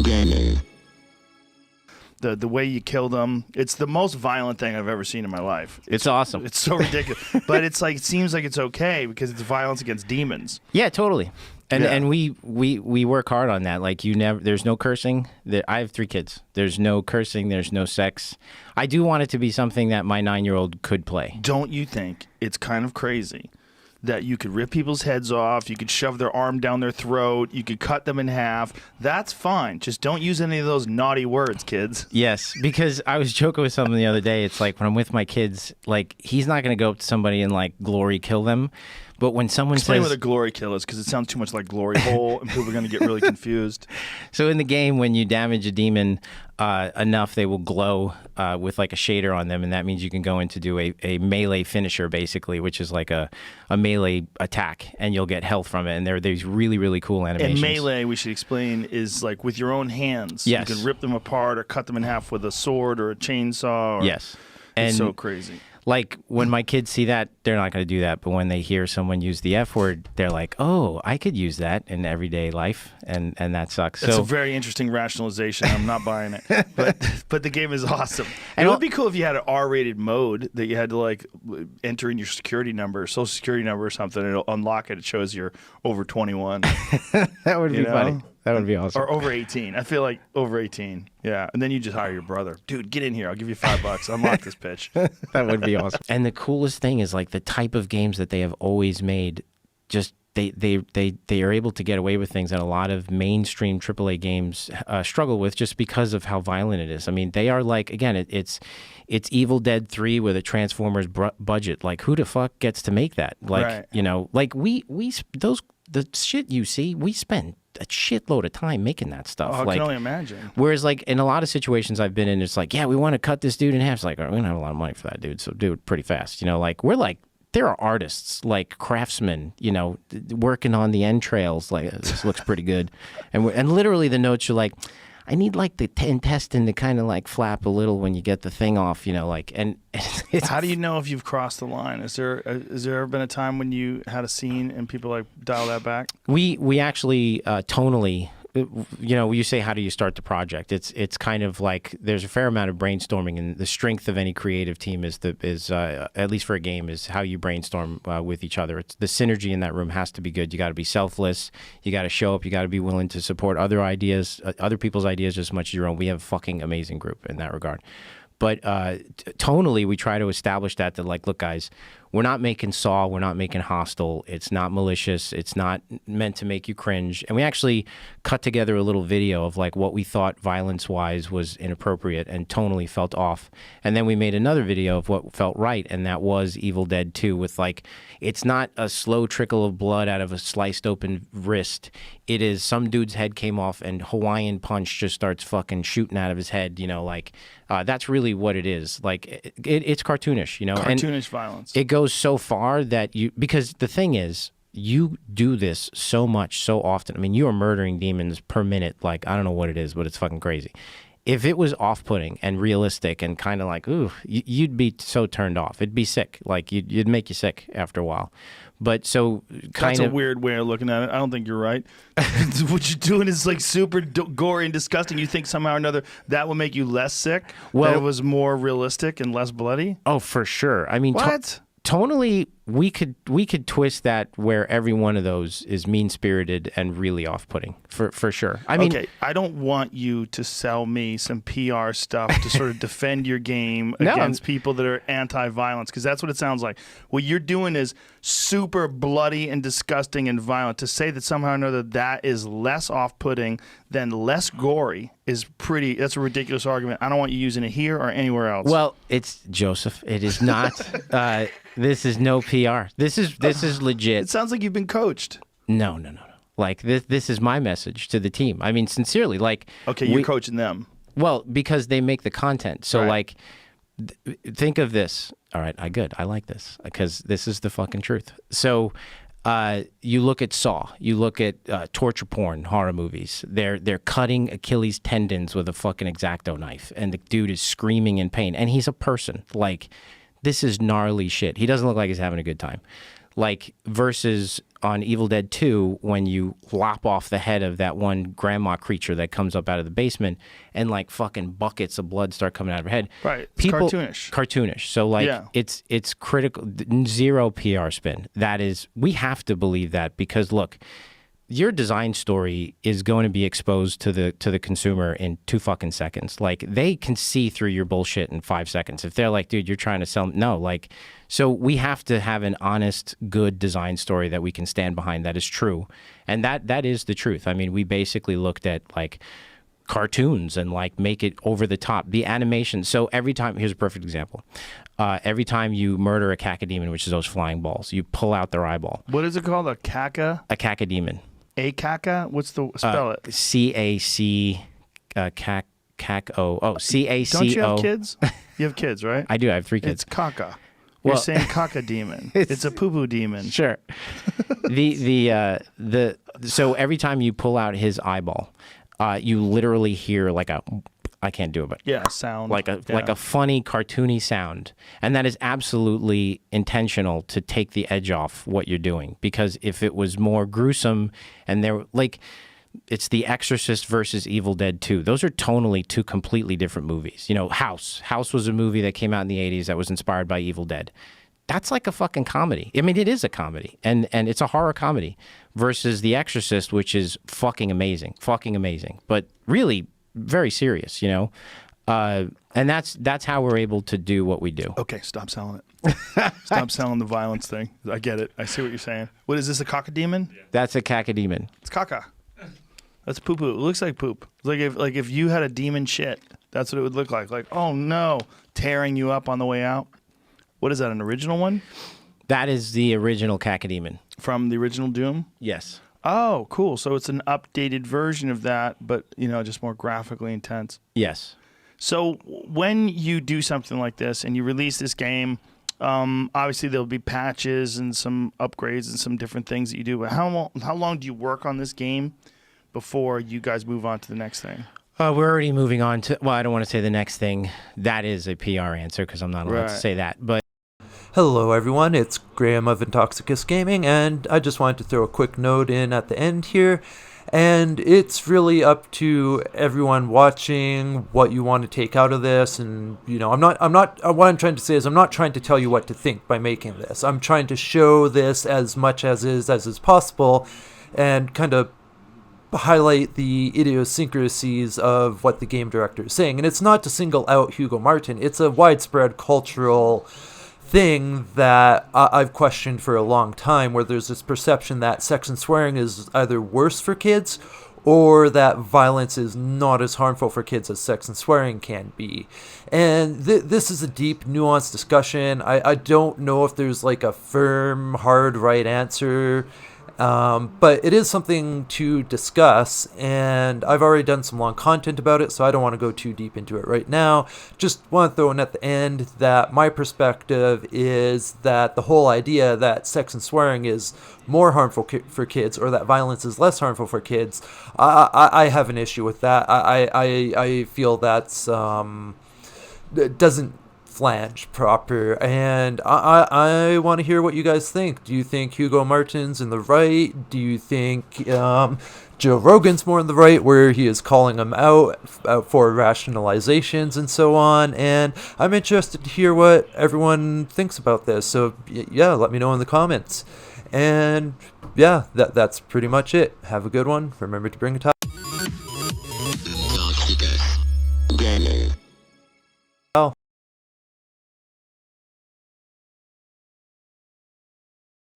Gaming. The way you kill them, it's the most violent thing I've ever seen in my life. It's awesome. It's so ridiculous. But it's like, it seems like it's okay because it's violence against demons. Yeah, totally. And Yeah. and we work hard on that. Like there's no cursing. I have 3 kids. There's no cursing. There's no sex. I do want it to be something that my 9-year-old could play. Don't you think it's kind of crazy that you could rip people's heads off, you could shove their arm down their throat, you could cut them in half? That's fine. Just don't use any of those naughty words, kids. Yes, because I was joking with someone the other day. It's like when I'm with my kids, like he's not going to go up to somebody and like glory kill them. But when someone Explain says what a glory kill is, because it sounds too much like glory hole, and people are going to get really confused. So in the game, when you damage a demon enough, they will glow with like a shader on them, and that means you can go in to do a melee finisher, basically, which is like a melee attack, and you'll get health from it. And there are these really, really cool animations. And melee, we should explain, is like with your own hands. Yes. You can rip them apart or cut them in half with a sword or a chainsaw. Yes. It's And so crazy. like when my kids see that, they're not going to do that. But when they hear someone use the F word, they're like, "Oh, I could use that in everyday life," and that sucks. It's So a very interesting rationalization. I'm not buying it, but the game is awesome. And It would be cool if you had an R-rated mode that you had to like enter in your security number, social security number or something, and it'll unlock it. It shows you're over 21. that would be know? funny. That would be awesome. Or over 18. I feel like over 18. Yeah. And then you just hire your brother. Dude, get in here. I'll give you $5. Unlock this pitch. That would be awesome. And the coolest thing is like the type of games that they have always made. Just they are able to get away with things that a lot of mainstream AAA games struggle with, just because of how violent it is. I mean, they are like, again, it's Evil Dead 3 with a Transformers budget. Like, who the fuck gets to make that? Like, Right. you know, like the shit you see, we spend a shitload of time making that stuff. Oh, I like, can only imagine. whereas, like, in a lot of situations I've been in, it's like, yeah, we want to cut this dude in half. It's like, oh, we don't have a lot of money for that, dude, so do it pretty fast. You know, like, we're like, there are artists, like craftsmen, you know, working on the entrails. Like, this looks pretty good. And literally the notes are like, I need like the intestine to kind of like flap a little when you get the thing off, you know, like, and it's How do you know if you've crossed the line? Has there ever been a time when you had a scene and people like dial that back? We actually tonally, you know, you say, how do you start the project? It's kind of like there's a fair amount of brainstorming, and the strength of any creative team is at least for a game, is how you brainstorm with each other. It's the synergy in that room has to be good. You got to be selfless. You got to show up. You got to be willing to support other ideas, other people's ideas as much as your own. We have a fucking amazing group in that regard. But tonally, we try to establish that like, look, guys, we're not making Saw, we're not making Hostile, it's not malicious, it's not meant to make you cringe. And we actually cut together a little video of like what we thought violence-wise was inappropriate and tonally felt off. And then we made another video of what felt right, and that was Evil Dead 2 with like, it's not a slow trickle of blood out of a sliced open wrist. It is some dude's head came off and Hawaiian Punch just starts fucking shooting out of his head, you know, like that's really what it is. Like it's cartoonish, you know. Cartoonish violence. It goes so far that because the thing is, you do this so much, so often. I mean, you are murdering demons per minute. Like, I don't know what it is, but it's fucking crazy. If it was off-putting and realistic and kind of like, ooh, you'd be so turned off. It'd be sick. Like, you'd make you sick after a while. But so That's a weird way of looking at it. I don't think you're right. What you're doing is like super gory and disgusting. You think somehow or another that will make you less sick? Well, that it was more realistic and less bloody? Oh, for sure. I mean, What? tonally, we could twist that where every one of those is mean-spirited and really off-putting, for sure. I mean, okay, I don't want you to sell me some PR stuff to sort of defend your game No, against people that are anti-violence, because that's what it sounds like. What you're doing is super bloody and disgusting and violent. To say that somehow or another that is less off-putting than less gory is that's a ridiculous argument. I don't want you using it here or anywhere else. well, it's Joseph. It is not. This is no PR. This is legit. it sounds like you've been coached. No. Like this is my message to the team. I mean, sincerely, like. Okay, you're coaching them. Well, because they make the content. So Right. like, think of this. All right, I like this because this is the fucking truth. So. You look at Saw, you look at torture porn, horror movies. They're cutting Achilles tendons with a fucking X-Acto knife, and the dude is screaming in pain, and he's a person. Like, this is gnarly shit. He doesn't look like he's having a good time. Like, versus on Evil Dead 2 when you lop off the head of that one grandma creature that comes up out of the basement and like fucking buckets of blood start coming out of her head. Right. It's cartoonish. So like it's critical. Zero PR spin. That is, we have to believe that because look, your design story is going to be exposed to the consumer in 2 fucking seconds. Like they can see through your bullshit in 5 seconds. If they're like, dude, you're trying to sell, no, like, so we have to have an honest, good design story that we can stand behind that is true. And that is the truth. I mean, we basically looked at like cartoons and like make it over the top. The animation. So every time, here's a perfect example. Every time you murder a cacodemon, which is those flying balls, you pull out their eyeball. What is it called? A caca? A cacodemon. A caca? What's the spell it? C-A-C cac-o. Oh, C-A-C-O. Don't you have kids? You have kids, right? I do. I have 3 kids. It's caca. You're saying caca demon. It's a poo-poo demon. Sure. So every time you pull out his eyeball, you literally hear like a, I can't do it, but sound like a funny cartoony sound, and that is absolutely intentional to take the edge off what you're doing. Because if it was more gruesome, and it's The Exorcist versus Evil Dead 2. Those are tonally 2 completely different movies. You know, House was a movie that came out in the 80s that was inspired by Evil Dead. That's like a fucking comedy. I mean, it is a comedy, and it's a horror comedy versus The Exorcist, which is fucking amazing, but really very serious, you know, and that's how we're able to do what we do. Okay, stop selling it. Stop selling the violence thing. I get it. I see what you're saying. What is this? A cacodemon? Yeah. That's a cacodemon. It's caca. That's poo poo. It looks like poop. It's like if you had a demon shit, that's what it would look like. Like, oh no, tearing you up on the way out. What is that? An original one? That is the original cacodemon from the original Doom. Yes. Oh, cool. So it's an updated version of that, but, you know, just more graphically intense. Yes. So when you do something like this and you release this game, obviously there'll be patches and some upgrades and some different things that you do. But how long do you work on this game before you guys move on to the next thing? We're already moving on to, well, I don't want to say the next thing. That is a PR answer because I'm not allowed to say that. But hello everyone, it's Graham of Intoxicus Gaming, and I just wanted to throw a quick note in at the end here, and it's really up to everyone watching what you want to take out of this. And you know, what I'm trying to say is I'm not trying to tell you what to think by making this. I'm trying to show this as much as is possible and kind of highlight the idiosyncrasies of what the game director is saying. And it's not to single out Hugo Martin, it's a widespread cultural thing that I've questioned for a long time, where there's this perception that sex and swearing is either worse for kids or that violence is not as harmful for kids as sex and swearing can be. And this is a deep, nuanced discussion. I don't know if there's like a firm, hard, right answer. But it is something to discuss, and I've already done some long content about it, so I don't want to go too deep into it right now. Just want to throw in at the end that my perspective is that the whole idea that sex and swearing is more harmful for kids, or that violence is less harmful for kids, I have an issue with that. I feel that's doesn't flange proper, and I want to hear what you guys think. Do you think Hugo Martin's in the right? Do you think Joe Rogan's more in the right, where he is calling him out for rationalizations and so on? And I'm interested to hear what everyone thinks about this, so yeah, let me know in the comments. And yeah, that's pretty much it. Have a good one. Remember to bring a top.